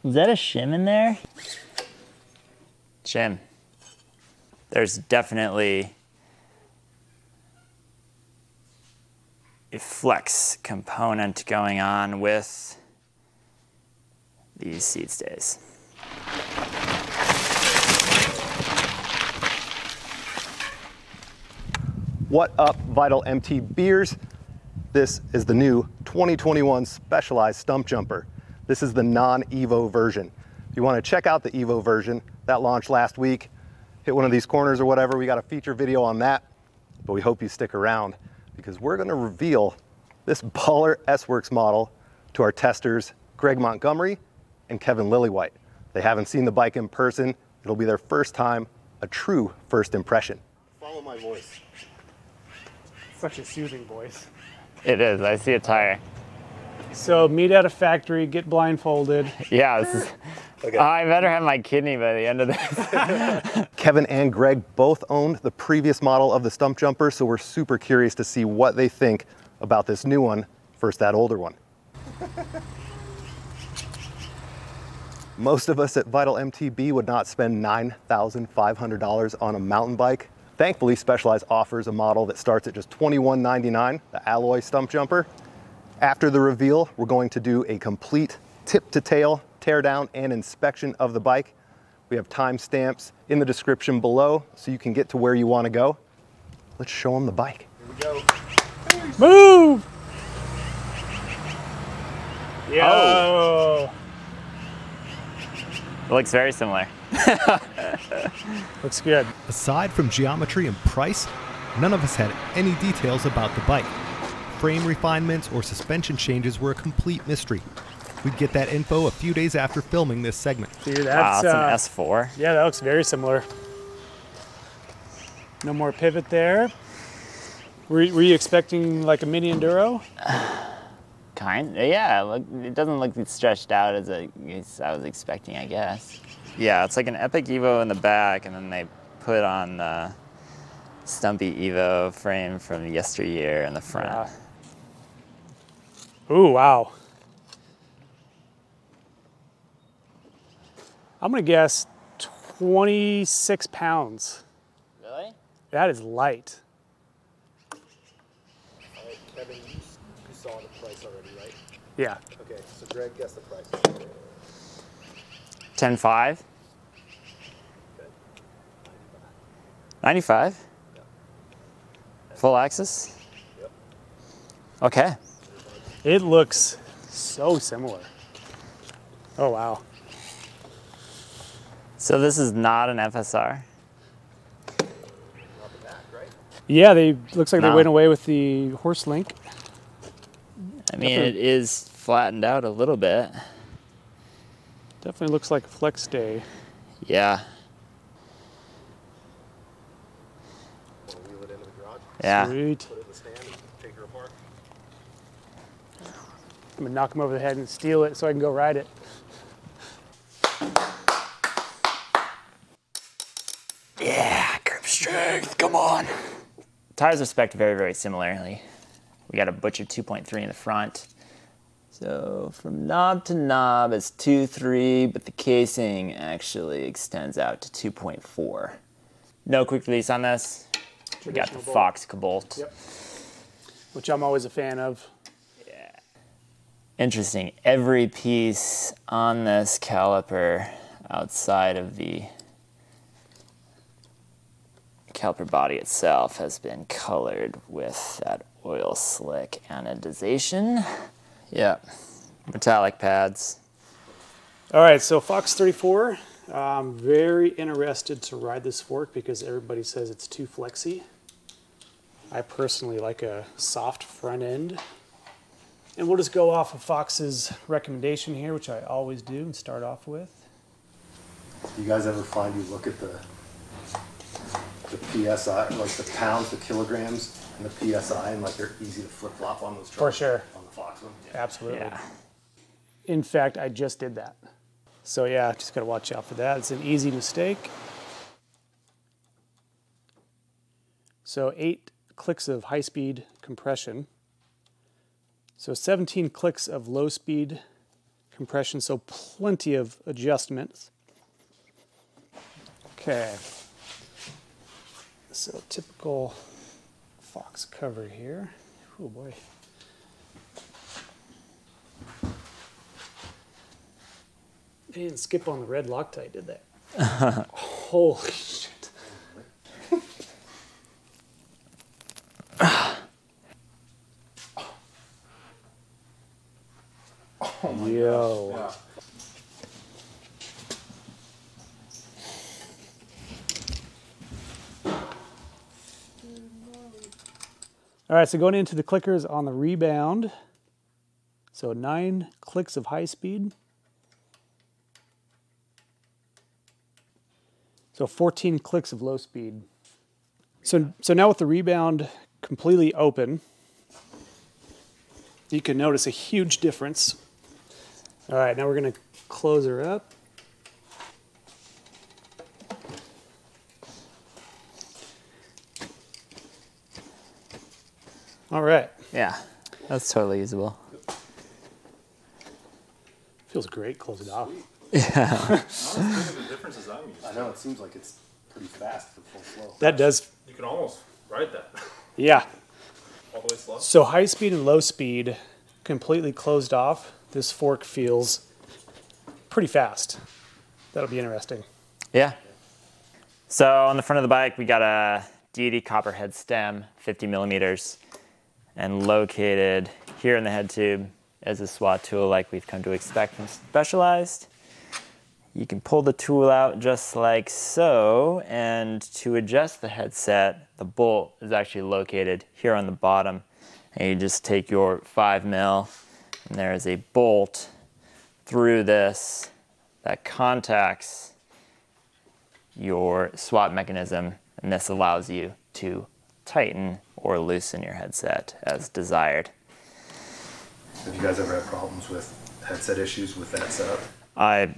Is that a shim in there? Shim. There's definitely a flex component going on with these seat stays. What up, Vital MT beers? This is the new 2021 Specialized Stumpjumper. This is the non-EVO version. If you want to check out the EVO version, that launched last week, hit one of these corners or whatever, we got a feature video on that, but we hope you stick around because we're going to reveal this baller S-Works model to our testers, Greg Montgomery and Kevin Lillywhite. They haven't seen the bike in person. It'll be their first time, a true first impression. Follow my voice. Such a soothing voice. It is, I see a tire. So meet at a factory, get blindfolded. Yeah, this is, Okay. I better have my kidney by the end of this. Kevin and Greg both owned the previous model of the Stumpjumper, so we're super curious to see what they think about this new one versus that older one. Most of us at Vital MTB would not spend $9,500 on a mountain bike. Thankfully, Specialized offers a model that starts at just $21.99, the alloy Stumpjumper. After the reveal, we're going to do a complete tip-to-tail teardown and inspection of the bike. We have timestamps in the description below so you can get to where you want to go. Let's show them the bike. Here we go. Move! Yo! Oh. It looks very similar. Looks good. Aside from geometry and price, none of us had any details about the bike. Frame refinements or suspension changes were a complete mystery. We'd get that info a few days after filming this segment. Dude, Wow, that's that's an S4. yeah, that looks very similar. No more pivot there. Were you expecting like a mini enduro? Yeah, look, it doesn't look as stretched out as I was expecting, I guess. Yeah, it's like an Epic Evo in the back, and then they put on the Stumpy Evo frame from yesteryear in the front. Yeah. Ooh, wow. I'm gonna guess 26 pounds. Really? That is light. All right, Kevin, you saw the price already, right? Yeah. Okay, so Greg, guess the price. 10.5? 95? Yeah. Full axis? Yep. Okay. It looks so similar. Oh, wow. So this is not an FSR? Not the back, right? Yeah, looks like they No. went away with the horse link. I mean, it is flattened out a little bit. Definitely looks like a flex stay. Yeah. We'll wheel it into the garage, Yeah. Sweet. put it in the stand, take her apart. I'm gonna knock him over the head and steal it so I can go ride it. Yeah, grip strength, come on. Tires are spec'd very, very similarly. We got a Butcher 2.3 in the front. So from knob to knob it's 2.3, but the casing actually extends out to 2.4. No quick release on this. We got the Traditional bolt. Fox Cabolt. Yep. Which I'm always a fan of. Yeah. Interesting. Every piece on this caliper outside of the caliper body itself has been colored with that Oilslick anodization. Yeah, metallic pads. All right, so Fox 34. I'm very interested to ride this fork because everybody says it's too flexy. I personally like a soft front end. And we'll just go off of Fox's recommendation here, which I always do and start off with. Do you guys ever find you look at the PSI, like the pounds, the kilograms, and the PSI, and like they're easy to flip-flop on those trucks? For sure. On the Fox one? Yeah. Absolutely. Yeah. In fact, I just did that. So yeah, just gotta watch out for that. It's an easy mistake. So 8 clicks of high-speed compression. So 17 clicks of low-speed compression, so plenty of adjustments. Okay. So typical Fox cover here. Oh boy. They didn't skip on the red Loctite, did they? Holy shit. Oh my Yo. gosh. All right, so going into the clickers on the rebound. So 9 clicks of high speed. So 14 clicks of low speed. So now with the rebound completely open, you can notice a huge difference. All right, now we're gonna close her up. All right. Yeah, that's totally usable. Feels great, close it off. Yeah. Honestly, the difference is I'm used to. I know, it seems like it's pretty fast for full flow. That does, You can almost ride that yeah. all the way slow. So high speed and low speed completely closed off. This fork feels pretty fast. That'll be interesting. Yeah. So on the front of the bike, we got a Deity Copperhead stem, 50 millimeters, and located here in the head tube as a SWAT tool like we've come to expect from Specialized. You can pull the tool out just like so, and to adjust the headset, the bolt is actually located here on the bottom. And you just take your 5mm, and there is a bolt through this that contacts your SWAT mechanism, and this allows you to tighten or loosen your headset as desired. Have you guys ever had problems with headset issues with that setup?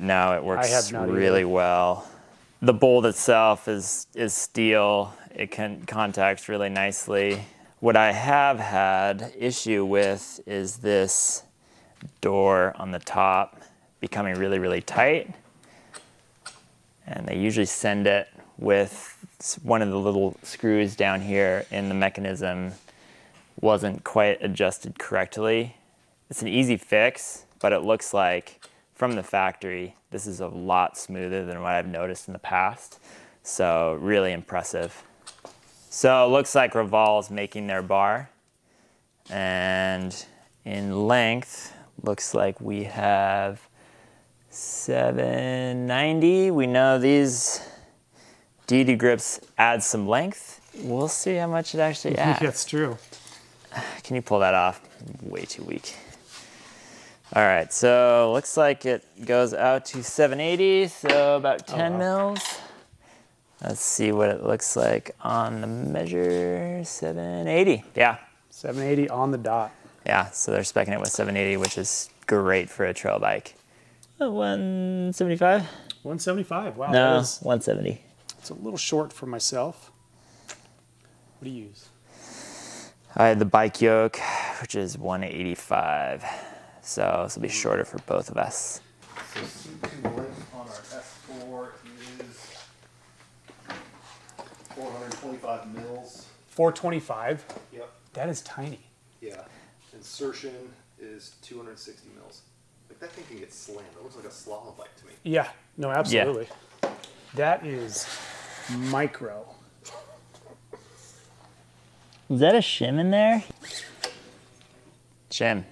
No, it I works have not really either. well. The bolt itself is steel. It contacts really nicely. What I have had issue with is this door on the top becoming really, really tight. And they usually send it with one of the little screws down here in the mechanism wasn't quite adjusted correctly. It's an easy fix, but it looks like from the factory, this is a lot smoother than what I've noticed in the past. So really impressive. So it looks like Roval is making their bar. And in length, looks like we have 790. We know these Deity grips add some length. We'll see how much it actually adds. That's true. Can you pull that off? Way too weak. All right, so looks like it goes out to 780, so about 10 mils. Let's see what it looks like on the measure. 780, yeah. 780 on the dot. Yeah, so they're speccing it with 780, which is great for a trail bike. 175? 175, wow. No, That is, 170. it's a little short for myself. What do you use? I had the bike yoke, which is 185. So this will be shorter for both of us. So C2 length on our S4 is 425 mils. 425? Yep. That is tiny. Yeah. Insertion is 260 mils. Like that thing can get slammed. It looks like a slalom bike to me. Yeah, no, absolutely. That is micro. Is that a shim in there? Shim.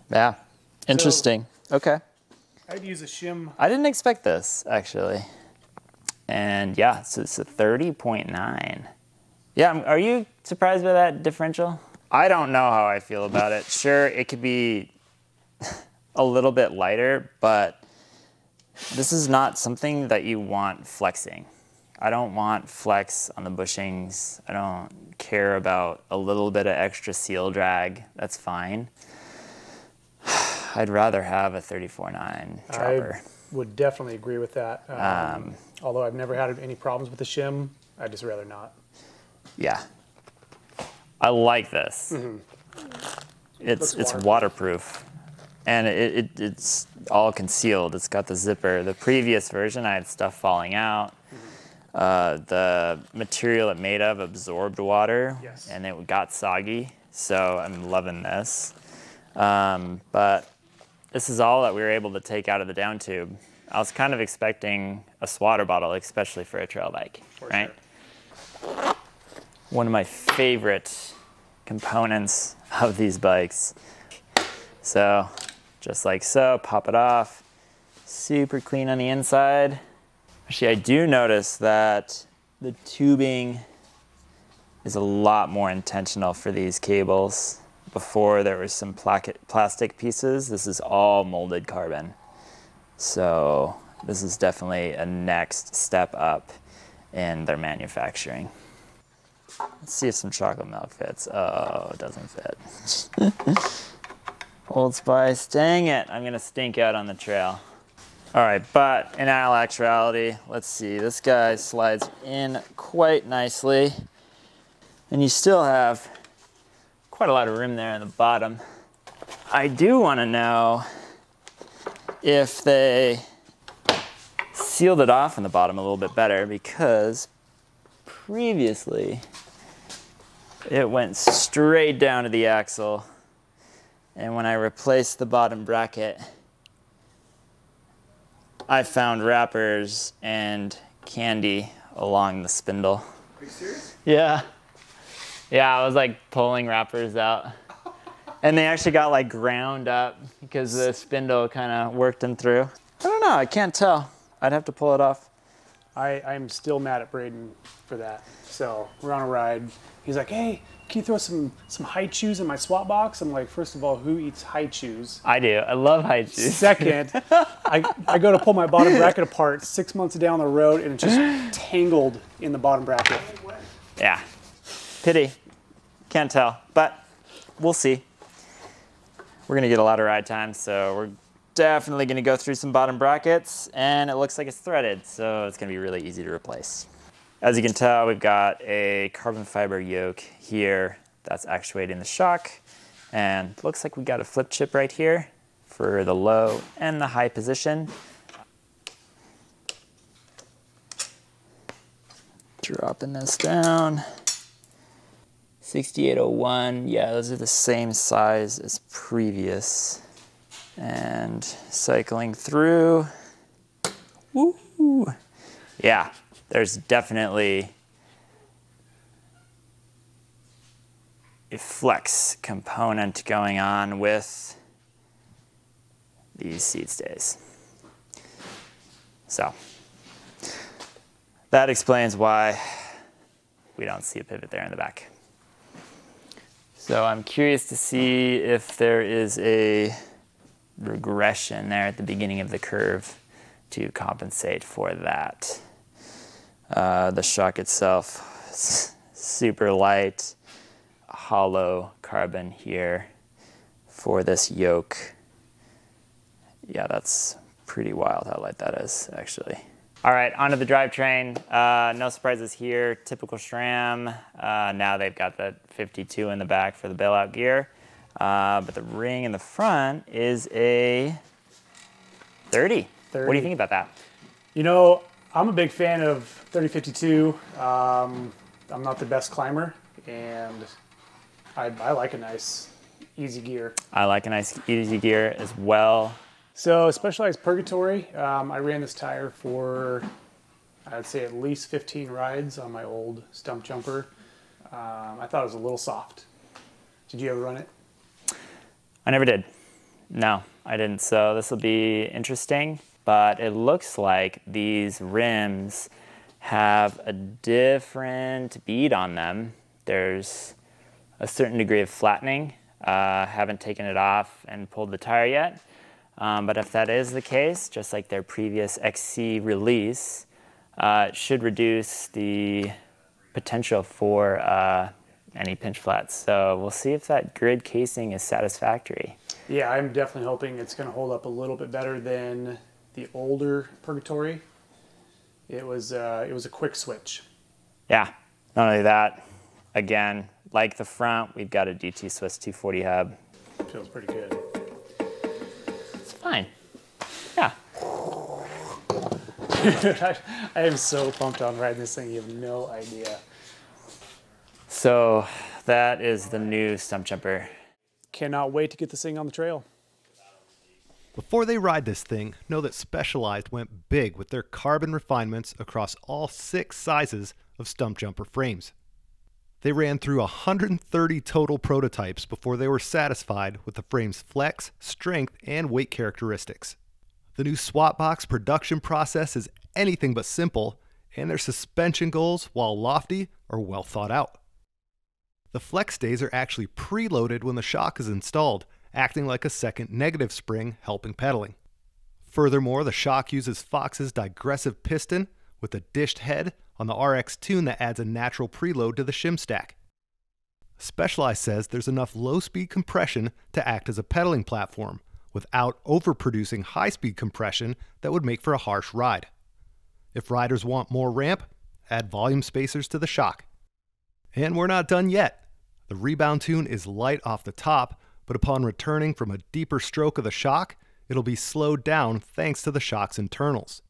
Yeah, interesting. Okay. I'd use a shim. I didn't expect this, actually. And yeah, so it's a 30.9. Yeah, are you surprised by that differential? I don't know how I feel about it. Sure, it could be a little bit lighter, but this is not something that you want flexing. I don't want flex on the bushings. I don't care about a little bit of extra seal drag. That's fine. I'd rather have a 34.9 dropper. I would definitely agree with that. Although I've never had any problems with the shim, I'd just rather not. Yeah. I like this. It's waterproof, and it's all concealed. It's got the zipper. The previous version, I had stuff falling out. The material it made of absorbed water, Yes. and it got soggy. So I'm loving this. But this is all that we were able to take out of the down tube. I was kind of expecting a SWATerbottle, especially for a trail bike, right? Sure. One of my favorite components of these bikes. So just like so, pop it off. Super clean on the inside. Actually, I do notice that the tubing is a lot more intentional for these cables. Before there was some plastic pieces. This is all molded carbon. So this is definitely a next step up in their manufacturing. Let's see if some chocolate milk fits. Oh, it doesn't fit. Old Spice, dang it, I'm gonna stink out on the trail. All right, but in all actuality, let's see, this guy slides in quite nicely, and you still have quite a lot of room there in the bottom. I do wanna know if they sealed it off in the bottom a little bit better, because previously it went straight down to the axle, and when I replaced the bottom bracket, I found wrappers and candy along the spindle. Are you serious? Yeah. Yeah, I was like pulling wrappers out. And they actually got like ground up because the spindle kind of worked them through. I don't know, I can't tell. I'd have to pull it off. I'm still mad at Braden for that. So we're on a ride. He's like, hey, can you throw some high chews in my SWAT box? I'm like, first of all, who eats high chews? I do, I love high chews. Second, I go to pull my bottom bracket apart 6 months down the road and it's just tangled in the bottom bracket. Yeah, pity, can't tell, but we'll see. We're gonna get a lot of ride time, so we're definitely gonna go through some bottom brackets, and it looks like it's threaded, so it's gonna be really easy to replace. As you can tell, we've got a carbon fiber yoke here that's actuating the shock, and looks like we got a flip chip right here for the low and the high position. Dropping this down. 6801, yeah, those are the same size as previous. And cycling through, woo! Yeah, there's definitely a flex component going on with these seat stays. So that explains why we don't see a pivot there in the back. So I'm curious to see if there is a regression there at the beginning of the curve to compensate for that. The shock itself is super light, hollow carbon here for this yoke. Yeah, that's pretty wild how light that is, actually. All right, onto the drivetrain. No surprises here, typical SRAM. Now they've got the 52 in the back for the bailout gear. But the ring in the front is a 30. What do you think about that? You know, I'm a big fan of 3052. I'm not the best climber, and I like a nice, easy gear. I like a nice, easy gear as well. So Specialized Purgatory, I ran this tire for, I'd say at least 15 rides on my old Stumpjumper. I thought it was a little soft. Did you ever run it? I never did. No, I didn't. So this will be interesting, but it looks like these rims have a different bead on them. There's a certain degree of flattening. Haven't taken it off and pulled the tire yet. But if that is the case, just like their previous XC release, it should reduce the potential for any pinch flats. So we'll see if that grid casing is satisfactory. Yeah, I'm definitely hoping it's going to hold up a little bit better than the older Purgatory. It was a quick switch. Yeah, not only that, again, like the front, we've got a DT Swiss 240 hub. Feels pretty good. It's fine. Yeah. I am so pumped on riding this thing. You have no idea. So that is the new Stumpjumper. Cannot wait to get this thing on the trail. Before they ride this thing, know that Specialized went big with their carbon refinements across all 6 sizes of Stumpjumper frames. They ran through 130 total prototypes before they were satisfied with the frame's flex, strength, and weight characteristics. The new SWAT box production process is anything but simple, and their suspension goals, while lofty, are well thought out. The flex stays are actually preloaded when the shock is installed, acting like a second negative spring helping pedaling. Furthermore, the shock uses Fox's digressive piston with a dished head on the RX tune that adds a natural preload to the shim stack. Specialized says there's enough low-speed compression to act as a pedaling platform without overproducing high-speed compression that would make for a harsh ride. If riders want more ramp, add volume spacers to the shock. And we're not done yet. The rebound tune is light off the top, but upon returning from a deeper stroke of the shock, it'll be slowed down thanks to the shock's internals.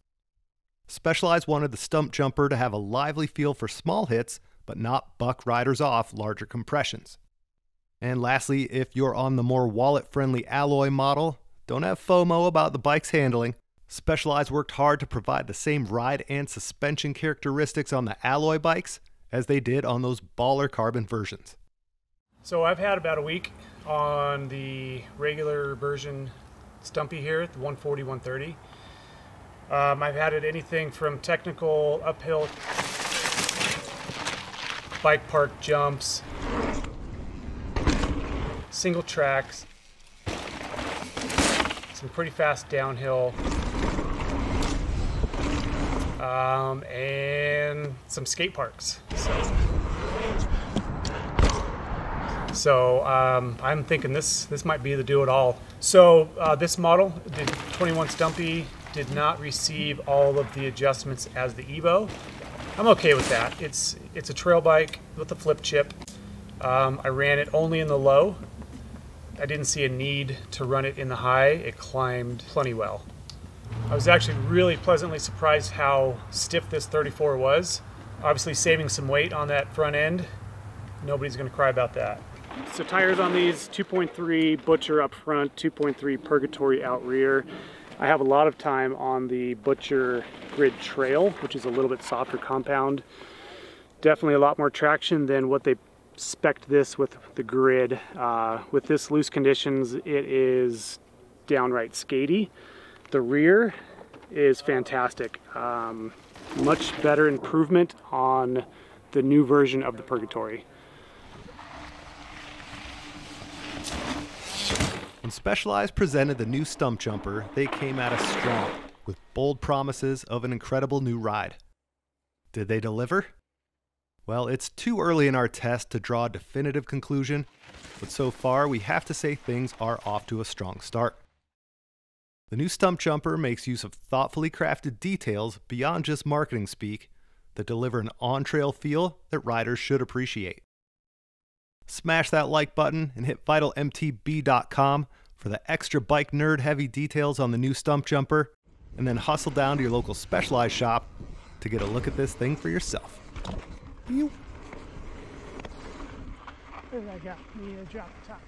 Specialized wanted the Stumpjumper to have a lively feel for small hits, but not buck riders off larger compressions. And lastly, if you're on the more wallet-friendly alloy model, don't have FOMO about the bike's handling. Specialized worked hard to provide the same ride and suspension characteristics on the alloy bikes as they did on those baller carbon versions. So I've had about a week on the regular version Stumpy here, the 140, 130. I've had it anything from technical uphill bike park jumps, single tracks, some pretty fast downhill, and some skate parks. So I'm thinking this might be the do-it-all. So this model, the 21 Stumpy, did not receive all of the adjustments as the EVO. I'm okay with that. It's a trail bike with a flip chip. I ran it only in the low. I didn't see a need to run it in the high. It climbed plenty well. I was actually really pleasantly surprised how stiff this 34 was. Obviously saving some weight on that front end. Nobody's gonna cry about that. So tires on these, 2.3 Butcher up front, 2.3 Purgatory out rear. I have a lot of time on the Butcher Grid Trail, which is a little bit softer compound. Definitely a lot more traction than what they spec'd this with the Grid. With this loose conditions, it is downright skatey. The rear is fantastic. Much better improvement on the new version of the Purgatory. When Specialized presented the new Stumpjumper, they came at us strong, with bold promises of an incredible new ride. Did they deliver? Well, it's too early in our test to draw a definitive conclusion, but so far we have to say things are off to a strong start. The new Stumpjumper makes use of thoughtfully crafted details beyond just marketing speak that deliver an on-trail feel that riders should appreciate. Smash that like button and hit vitalmtb.com for the extra bike nerd heavy details on the new Stumpjumper, and then hustle down to your local Specialized shop to get a look at this thing for yourself. I got me a drop top.